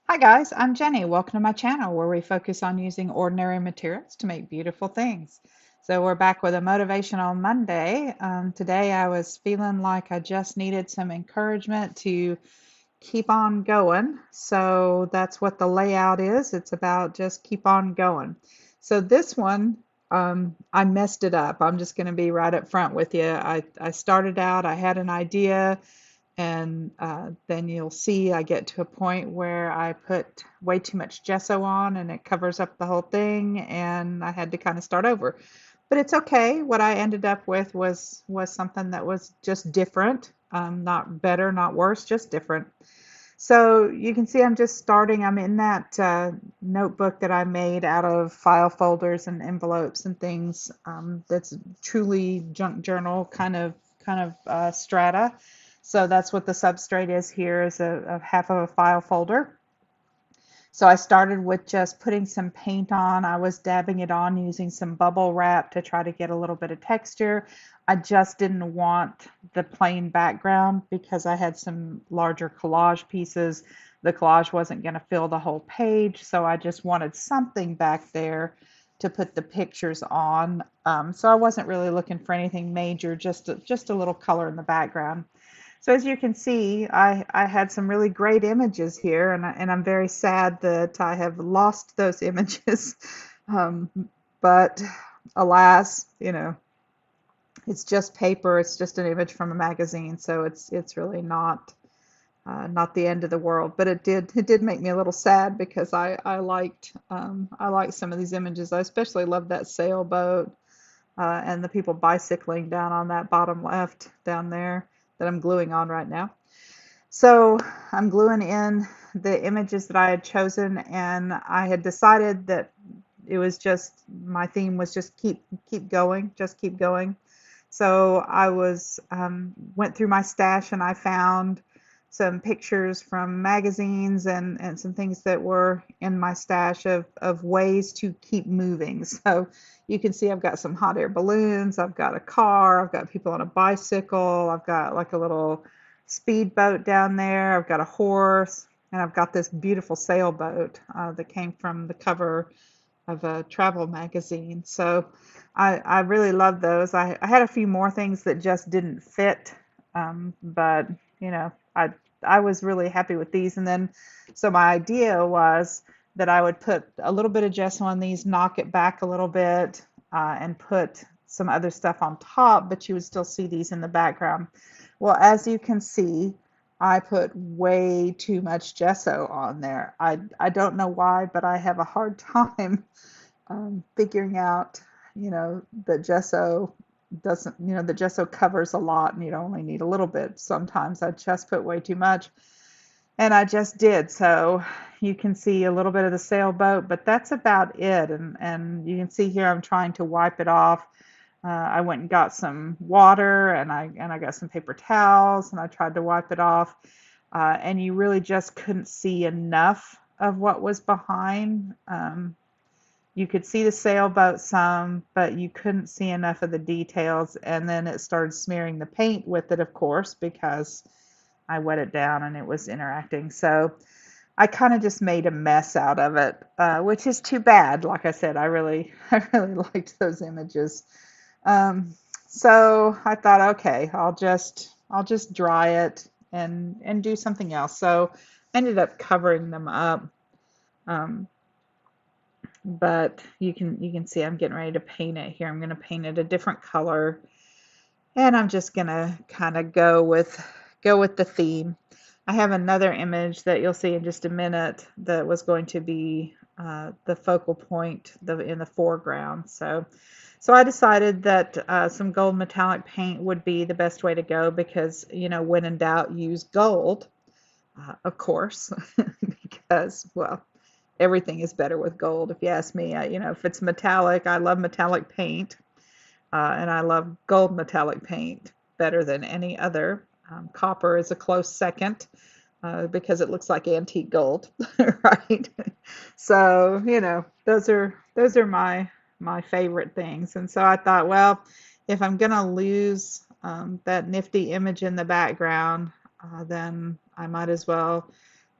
Hi guys, I'm Jenny. Welcome to my channel where we focus on using ordinary materials to make beautiful things. So we're back with a Motivational Monday. Today I was feeling like I just needed some encouragement to keep on going. So that's what the layout is. It's about just keep on going. So this one, I messed it up. I'm just going to be right up front with you. I started out, I had an idea, and then you'll see I get to a point where I put way too much gesso on and it covers up the whole thing, and I had to kind of start over. But it's okay. What I ended up with was something that was just different, not better, not worse, just different. So you can see I'm just starting. I'm in that notebook that I made out of file folders and envelopes and things. That's truly junk journal kind of strata. So that's what the substrate is here, is a half of a file folder. So I started with just putting some paint on. I was dabbing it on using some bubble wrap to try to get a little bit of texture. I just didn't want the plain background because I had some larger collage pieces. The collage wasn't going to fill the whole page, so I just wanted something back there to put the pictures on. So I wasn't really looking for anything major, just a little color in the background. So as you can see, I had some really great images here, and I'm very sad that I have lost those images. Um, but alas, it's just paper. It's just an image from a magazine, so it's really not the end of the world. But it did make me a little sad because I liked some of these images. I especially loved that sailboat and the people bicycling down on that bottom left down there that I'm gluing on right now. So I'm gluing in the images that I had chosen, and I had decided that it was just my theme was just keep going, just keep going. So I was went through my stash and I found some pictures from magazines and some things that were in my stash of ways to keep moving. So you can see I've got some hot air balloons, I've got a car, I've got people on a bicycle, I've got like a little speedboat down there, I've got a horse, and I've got this beautiful sailboat that came from the cover of a travel magazine. So I really love those. I had a few more things that just didn't fit, but you know, I was really happy with these. And then, so my idea was that I would put a little bit of gesso on these, knock it back a little bit, and put some other stuff on top, but you would still see these in the background. Well, as you can see, I put way too much gesso on there. I don't know why, but I have a hard time figuring out, that gesso doesn't, the gesso covers a lot and you only need a little bit. Sometimes I just put way too much, and I just did. So you can see a little bit of the sailboat, but that's about it. And you can see here I'm trying to wipe it off. I went and got some water, and I got some paper towels, and I tried to wipe it off. And you really just couldn't see enough of what was behind. You could see the sailboat some, but you couldn't see enough of the details. And then it started smearing the paint with it, of course, because I wet it down and it was interacting. So I kind of just made a mess out of it, which is too bad. Like I said, I really liked those images. Um, so I thought, okay, I'll just dry it and do something else. So I ended up covering them up. Um, but you can see I'm getting ready to paint it here. I'm going to paint it a different color, and I'm just going to kind of go with the theme. I have another image that you'll see in just a minute that was going to be the focal point in the foreground. So I decided that some gold metallic paint would be the best way to go because, when in doubt, use gold, of course, because, well, everything is better with gold, if you ask me. If it's metallic, I love metallic paint, and I love gold metallic paint better than any other. Copper is a close second because it looks like antique gold, right? So, those are my favorite things. And so I thought, well, if I'm gonna lose that nifty image in the background, then I might as well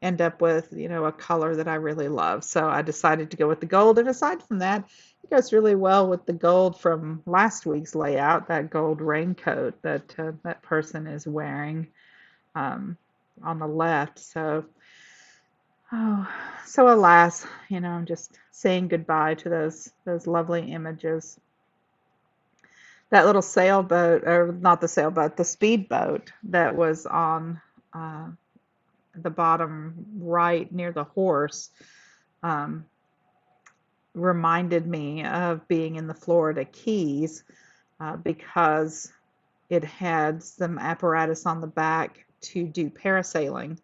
end up with, a color that I really love. So I decided to go with the gold. And aside from that, it goes really well with the gold from last week's layout, that gold raincoat that that person is wearing um, on the left. Oh, so alas, I'm just saying goodbye to those lovely images. That little sailboat, or not the sailboat, the speedboat that was on uh, the bottom right near the horse, um, reminded me of being in the Florida Keys because it had some apparatus on the back to do parasailing.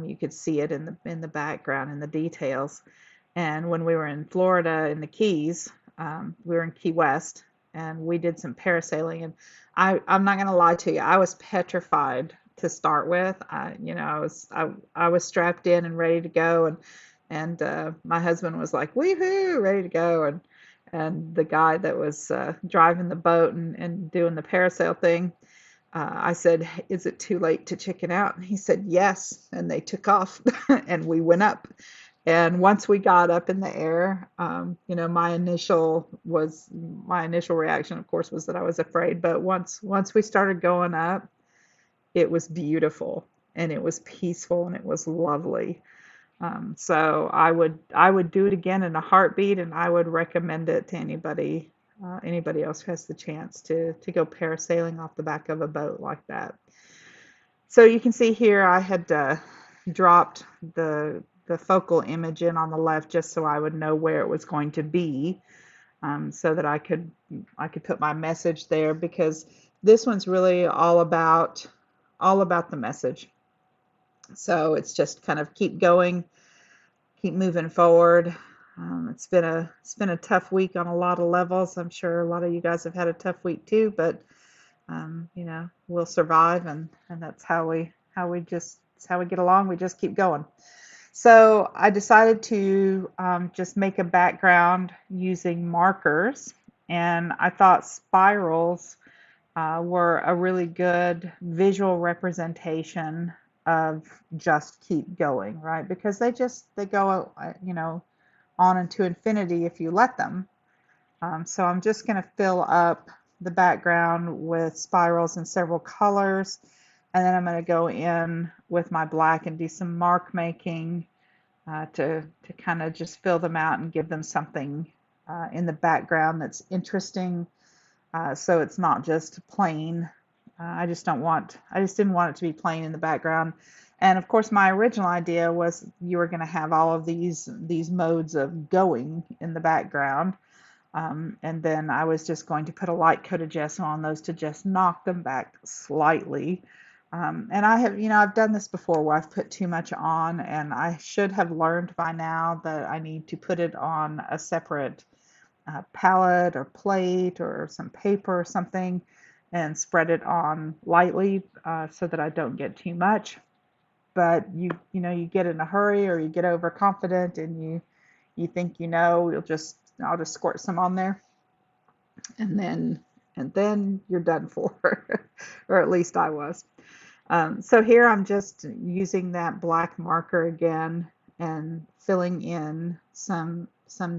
You could see it in the background in the details. And when we were in Florida in the Keys, we were in Key West, and we did some parasailing. And I'm not going to lie to you, I was petrified to start with. I was strapped in and ready to go, and my husband was like, "Woohoo, ready to go!" And the guy that was driving the boat and doing the parasail thing, I said, "Is it too late to chicken out?" And he said, "Yes." And they took off, and we went up. And once we got up in the air, my initial reaction, of course, was that I was afraid. But once we started going up, it was beautiful, and it was peaceful, and it was lovely. So I would do it again in a heartbeat, and I would recommend it to anybody else who has the chance to go parasailing off the back of a boat like that. So you can see here I had dropped the focal image in on the left just so I would know where it was going to be, so that I could put my message there, because this one's really all about the message. So it's just kind of keep going, keep moving forward. It's been a tough week on a lot of levels. I'm sure a lot of you guys have had a tough week too, but we'll survive, and that's how we get along. We just keep going. So I decided to just make a background using markers, and I thought spirals were a really good visual representation of just keep going, right? Because they go, on into infinity if you let them. So I'm just going to fill up the background with spirals in several colors, and then I'm going to go in with my black and do some mark making to kind of just fill them out and give them something in the background that's interesting. So it's not just plain. I just didn't want it to be plain in the background. And of course, my original idea was you were going to have all of these modes of going in the background. And then I was just going to put a light coat of gesso on those to just knock them back slightly. And I've done this before where I've put too much on, and I should have learned by now that I need to put it on a separate palette or plate or some paper or something, and spread it on lightly so that I don't get too much. But you get in a hurry, or you get overconfident, and you think I'll just squirt some on there, and then you're done for, or at least I was. So here I'm just using that black marker again and filling in some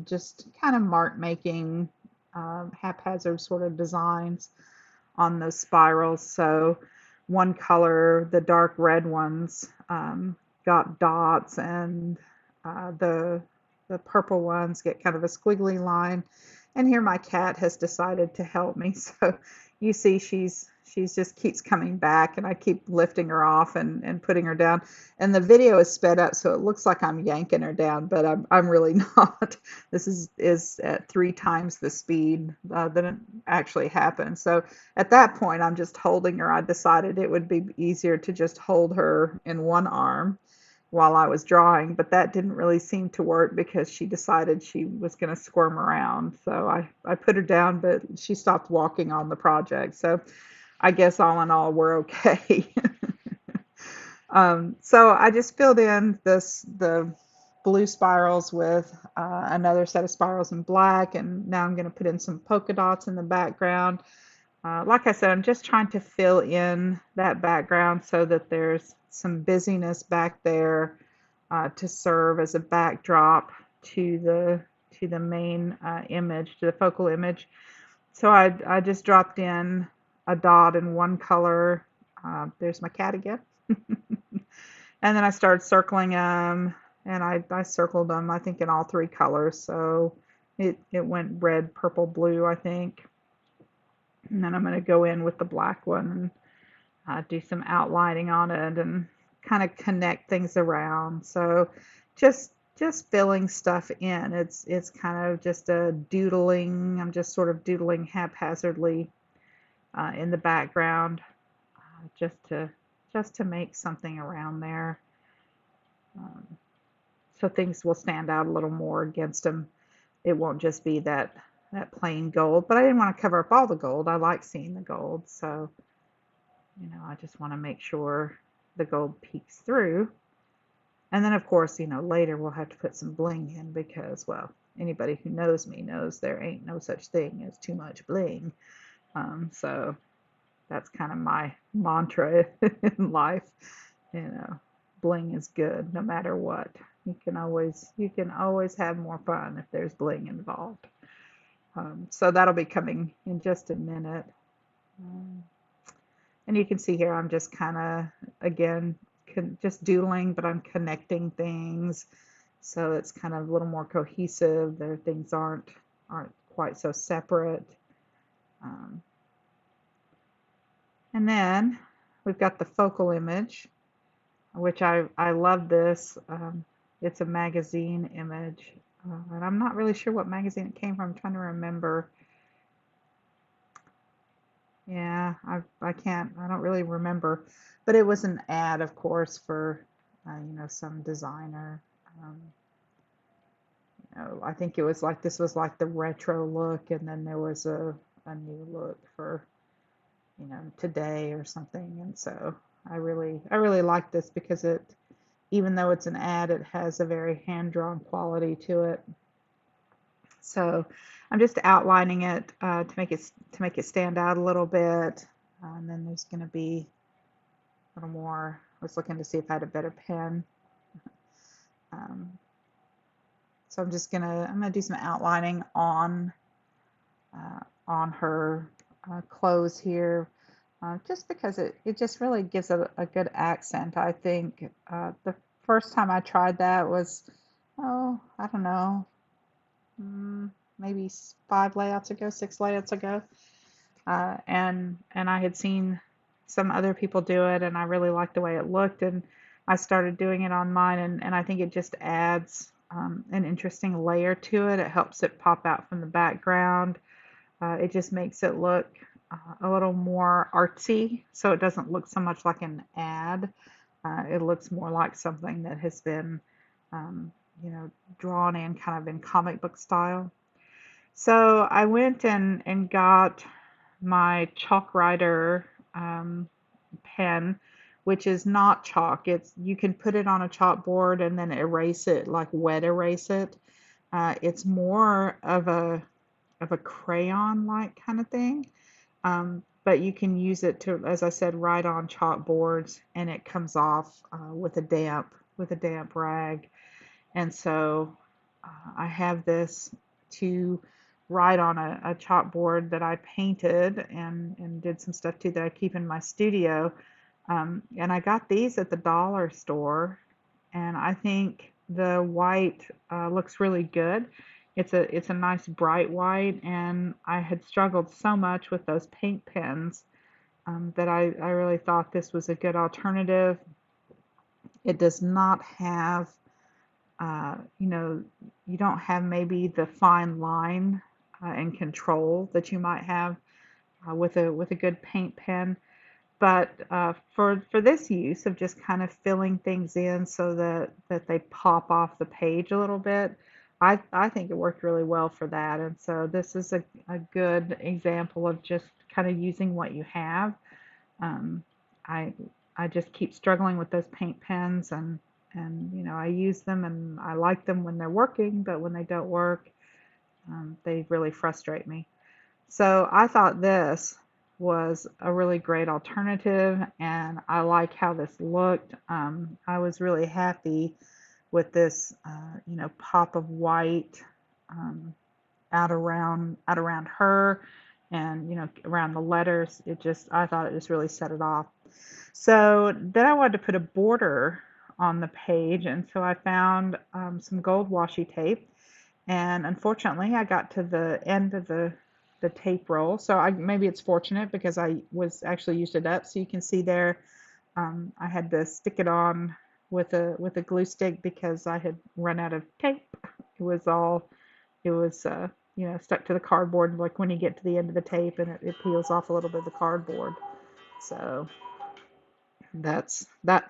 just kind of mark making haphazard sort of designs on those spirals. So one color, the dark red ones, got dots, and the purple ones get kind of a squiggly line. And here my cat has decided to help me. So you see she's just keeps coming back, and I keep lifting her off and putting her down. And the video is sped up, so it looks like I'm yanking her down, but I'm really not. This is at 3 times the speed that it actually happened. So at that point, I'm just holding her. I decided it would be easier to just hold her in one arm while I was drawing, but that didn't really seem to work because she decided she was going to squirm around. So I put her down, but she stopped walking on the project. So I guess all in all, we're okay. So I just filled in the blue spirals with another set of spirals in black, and now I'm going to put in some polka dots in the background. Like I said, I'm just trying to fill in that background so that there's some busyness back there, to serve as a backdrop to the main image, to the focal image. So I just dropped in a dot in one color. There's my cat again. And then I started circling them, and I circled them, I think, in all three colors. So it went red, purple, blue, I think. And then I'm going to go in with the black one and do some outlining on it and kind of connect things around. So just filling stuff in. It's kind of just a doodling. I'm just sort of doodling haphazardly in the background, just to make something around there, um, so things will stand out a little more against them. It won't just be that plain gold. But I didn't want to cover up all the gold. I like seeing the gold, so I just want to make sure the gold peeks through. And then, of course, later we'll have to put some bling in because, well, anybody who knows me knows there ain't no such thing as too much bling. So that's kind of my mantra in life. Bling is good no matter what. You can always have more fun if there's bling involved. So that'll be coming in just a minute. Um, and you can see here I'm just kind of, again, just doodling, but I'm connecting things. So it's kind of a little more cohesive. Their things aren't quite so separate. Um, and then we've got the focal image, which I love this. It's a magazine image. And I'm not really sure what magazine it came from. I'm trying to remember. Yeah, I don't really remember. But it was an ad, of course, for, some designer. Um, I think it was like, this was like the retro look, and then there was a new look for, today or something. And so I really like this because even though it's an ad, it has a very hand-drawn quality to it. So I'm just outlining it to make it stand out a little bit. And then there's going to be a little more. I was looking to see if I had a better pen. Um, so I'm gonna do some outlining on her clothes here, just because it just really gives a good accent. I think the first time I tried that was, I don't know, maybe 5 layouts ago, 6 layouts ago, and I had seen some other people do it, and I really liked the way it looked, and I started doing it on mine, and I think it just adds an interesting layer to it. It helps it pop out from the background. It just makes it look a little more artsy, so it doesn't look so much like an ad. It looks more like something that has been, um, drawn in kind of in comic book style. So I went and got my chalk writer pen, which is not chalk. You can put it on a chalkboard and then erase it, like wet erase it. It's more of a crayon-like kind of thing. But you can use it to, as I said, write on chalkboards, and it comes off with a damp rag. And so I have this to write on a chalkboard that I painted and did some stuff too that I keep in my studio. And I got these at the dollar store, and I think the white looks really good. It's a nice bright white, and I had struggled so much with those paint pens that I really thought this was a good alternative. It does not have, you don't have maybe the fine line and control that you might have with a good paint pen. But for this use of just kind of filling things in so that they pop off the page a little bit, I think it worked really well for that. And so this is a good example of just kind of using what you have. Um, I I just keep struggling with those paint pens, and I use them and I like them when they're working, but when they don't work, they really frustrate me. So I thought this was a really great alternative, and I like how this looked. I was really happy with this, pop of white out around her, and around the letters. I thought it just really set it off. So then I wanted to put a border on the page, and so I found some gold washi tape. And unfortunately, I got to the end of the tape roll. So maybe it's fortunate because I was actually used it up. So you can see there, I had to stick it on with a glue stick because I had run out of tape. It was stuck to the cardboard, like when you get to the end of the tape and it peels off a little bit of the cardboard. So that's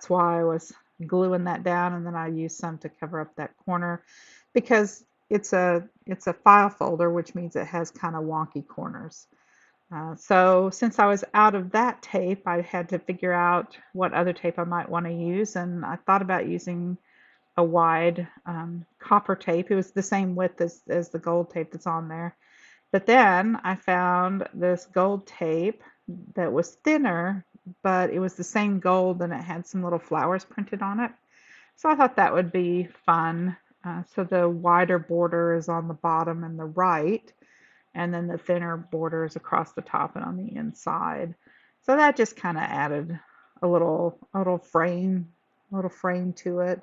why I was gluing that down, and then I used some to cover up that corner because it's a file folder, which means it has kind of wonky corners. So since I was out of that tape, I had to figure out what other tape I might want to use, and I thought about using a wide copper tape. It was the same width as the gold tape that's on there. But then I found this gold tape that was thinner, but it was the same gold and it had some little flowers printed on it. So I thought that would be fun. So the wider border is on the bottom and the right, and then the thinner border is across the top and on the inside. So that just kind of added a little frame to it.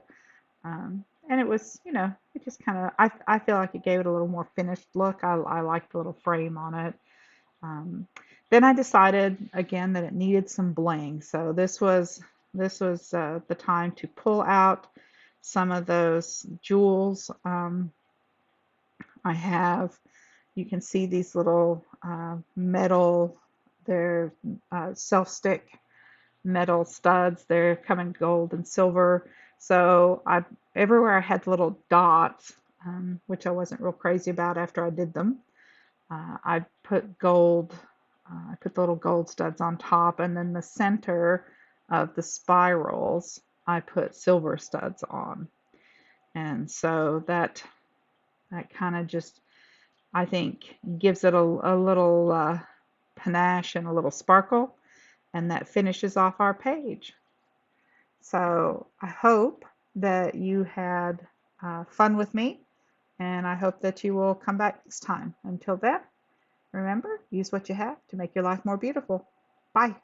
And it was, it just kind of, I feel like it gave it a little more finished look. I liked the little frame on it. Um, then I decided again that it needed some bling. So this was the time to pull out some of those jewels. I have, you can see these little metal, they're self-stick metal studs. They're come in gold and silver. So everywhere I had little dots, which I wasn't real crazy about after I did them. I put gold. I put the little gold studs on top, and then the center of the spirals I put silver studs on. And so that kind of just, I think, gives it a little panache and a little sparkle, and that finishes off our page. So I hope that you had fun with me, and I hope that you will come back next time. Until then, remember, use what you have to make your life more beautiful. Bye.